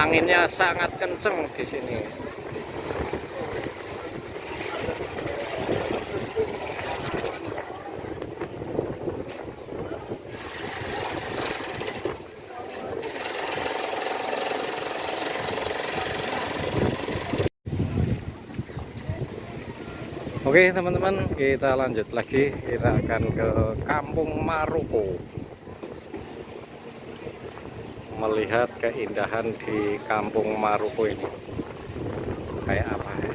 Anginnya sangat kenceng di sini. Oke teman-teman, kita lanjut lagi. Kita akan ke Kampung Maruko, melihat keindahan di Kampung Maruko ini kayak apa ya.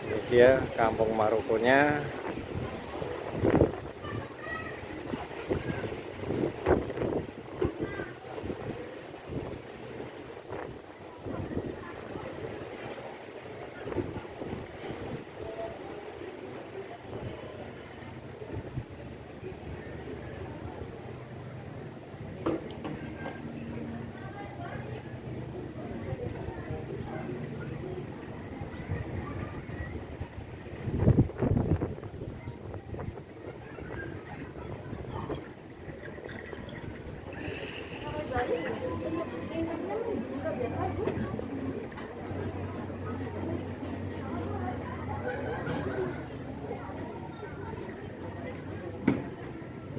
Ini dia Kampung Marukonya.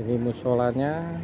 Ini musolanya.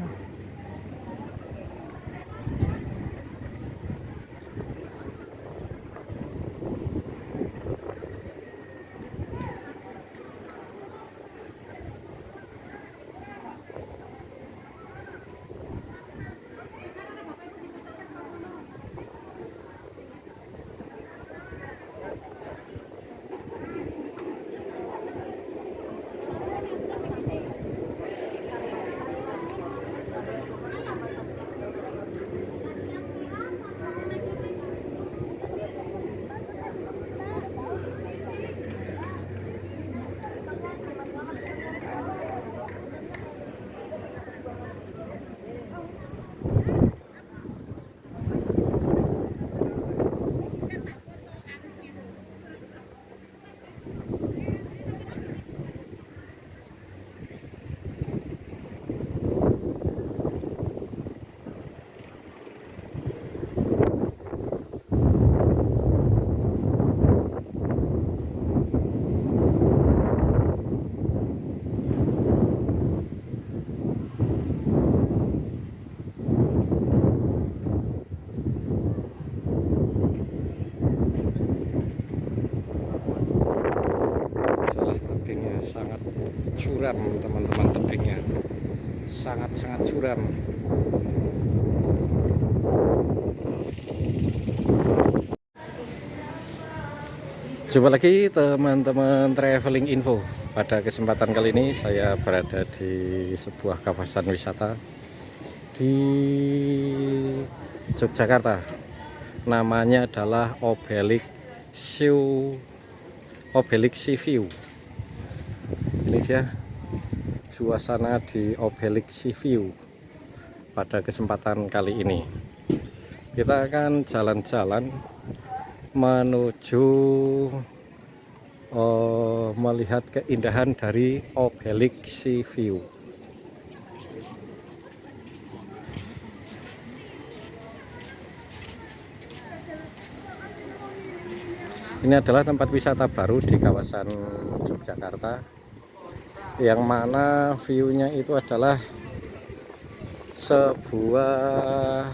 Tebingnya sangat curam teman-teman, tebingnya sangat-sangat curam. Jumpa lagi teman-teman traveling info. Pada kesempatan kali ini saya berada di sebuah kawasan wisata di Yogyakarta. Namanya adalah Obelisk Sea View. Ini dia suasana di Obelisk Sea View. Pada kesempatan kali ini kita akan jalan-jalan menuju melihat keindahan dari Obelisk Sea View. Ini adalah tempat wisata baru di kawasan Yogyakarta, yang mana view-nya itu adalah sebuah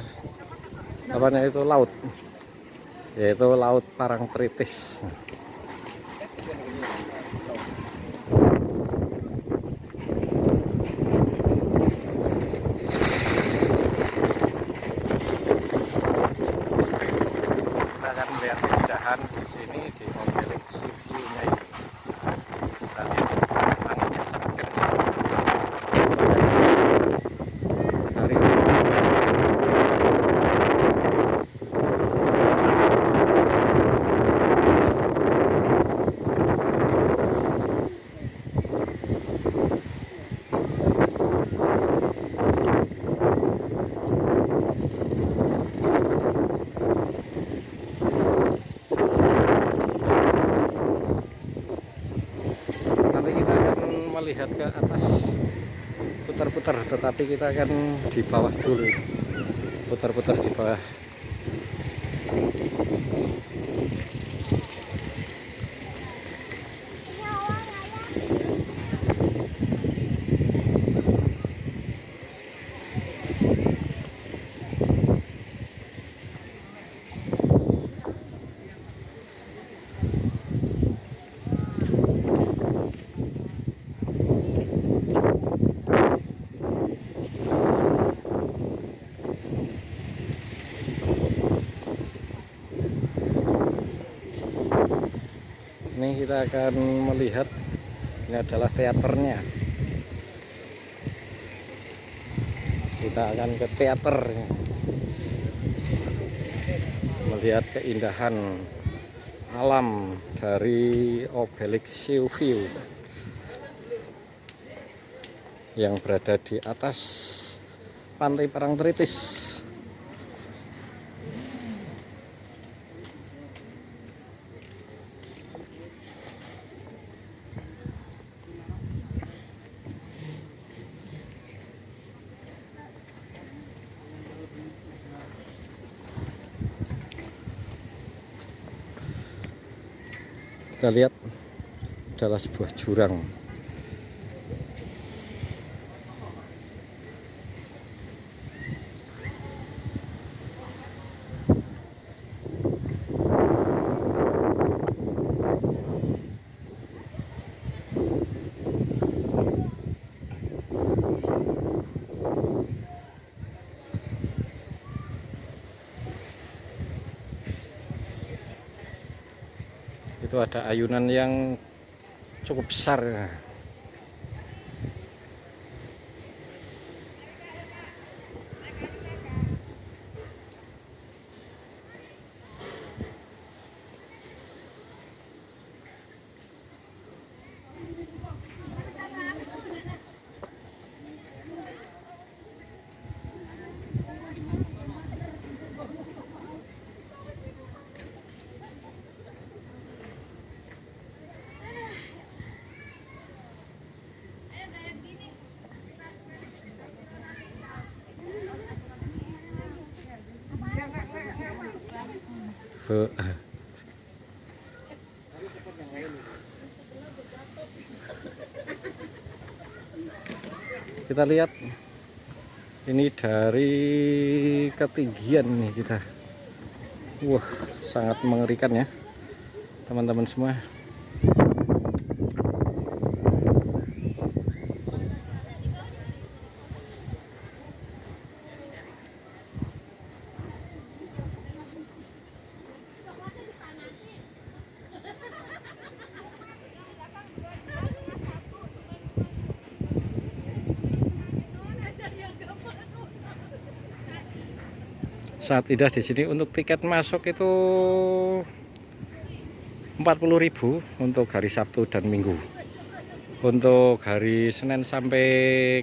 laut, yaitu Laut Parangtritis. Kita akan melihat keindahan di sini di Obelisk Sea View-nya ini. Dan ini anginnya sangat kencang. Hari melihat ke atas putar-putar, tetapi kita akan di bawah dulu. putar-putar di bawah. Ini kita akan melihat, ini adalah teaternya. Kita akan ke teater melihat keindahan alam dari Obelisk Sea View yang berada di atas Pantai Parangtritis. Kita lihat adalah sebuah jurang. Itu ada ayunan yang cukup besar. Kita lihat ini dari ketinggian nih kita. Wah, sangat mengerikan ya teman-teman semua. Saat indah di sini untuk tiket masuk itu 40.000 untuk hari Sabtu dan Minggu. Untuk hari Senin sampai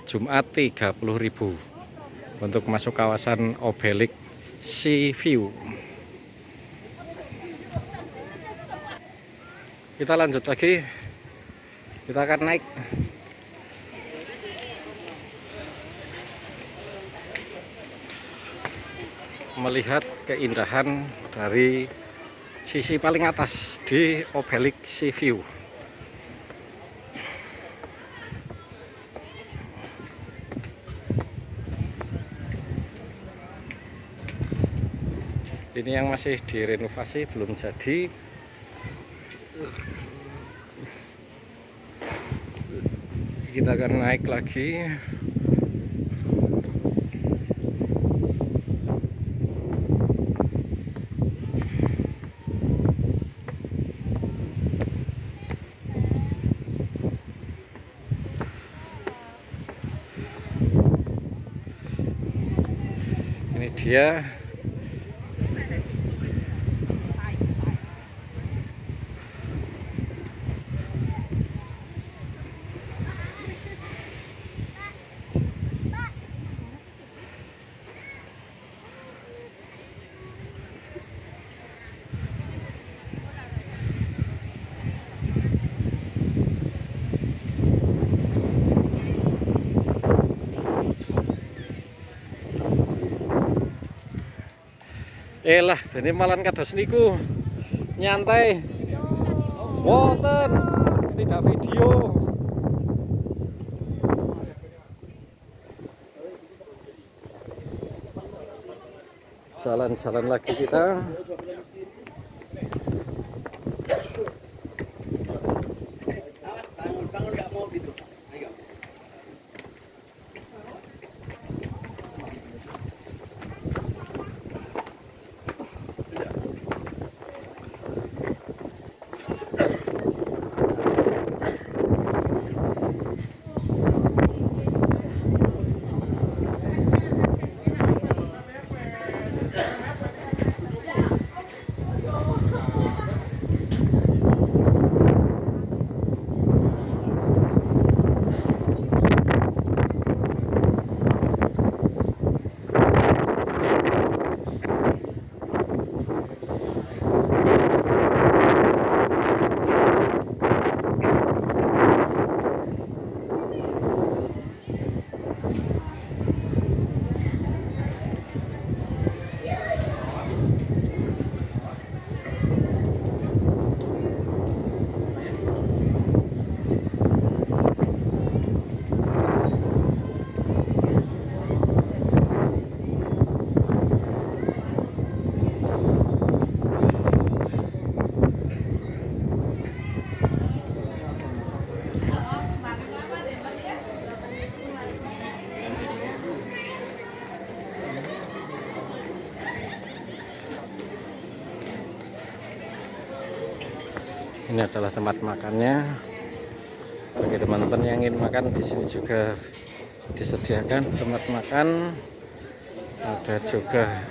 Jumat 30.000 untuk masuk kawasan Obelisk Sea View. Kita lanjut lagi. Kita akan naik. Melihat keindahan dari sisi paling atas di Obelisk Sea View. Ini yang masih direnovasi, belum jadi. Kita akan naik lagi. Ini dia. Lah, ini malan kados niku nyantai. Boten, tidak video. Jalan-jalan lagi kita. Ini adalah tempat makannya. Bagi teman-teman yang ingin makan, di sini juga disediakan tempat makan. Ada juga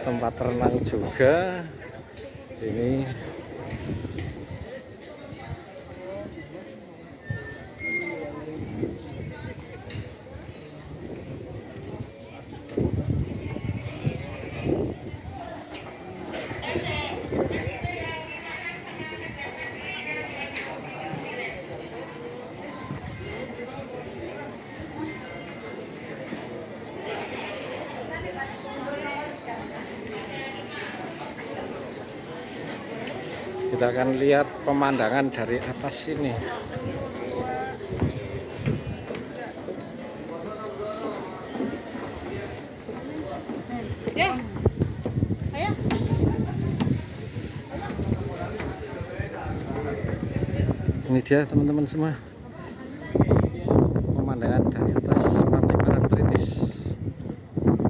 tempat renang juga. Ini kita akan lihat pemandangan dari atas sini. Ini dia teman-teman semua, pemandangan dari atas Pantai Parangtritis,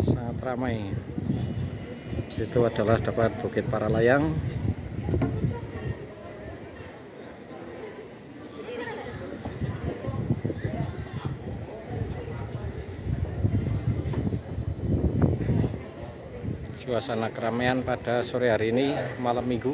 sangat ramai. Itu adalah dapat Bukit Paralayang. Suasana keramaian pada sore hari ini, malam minggu.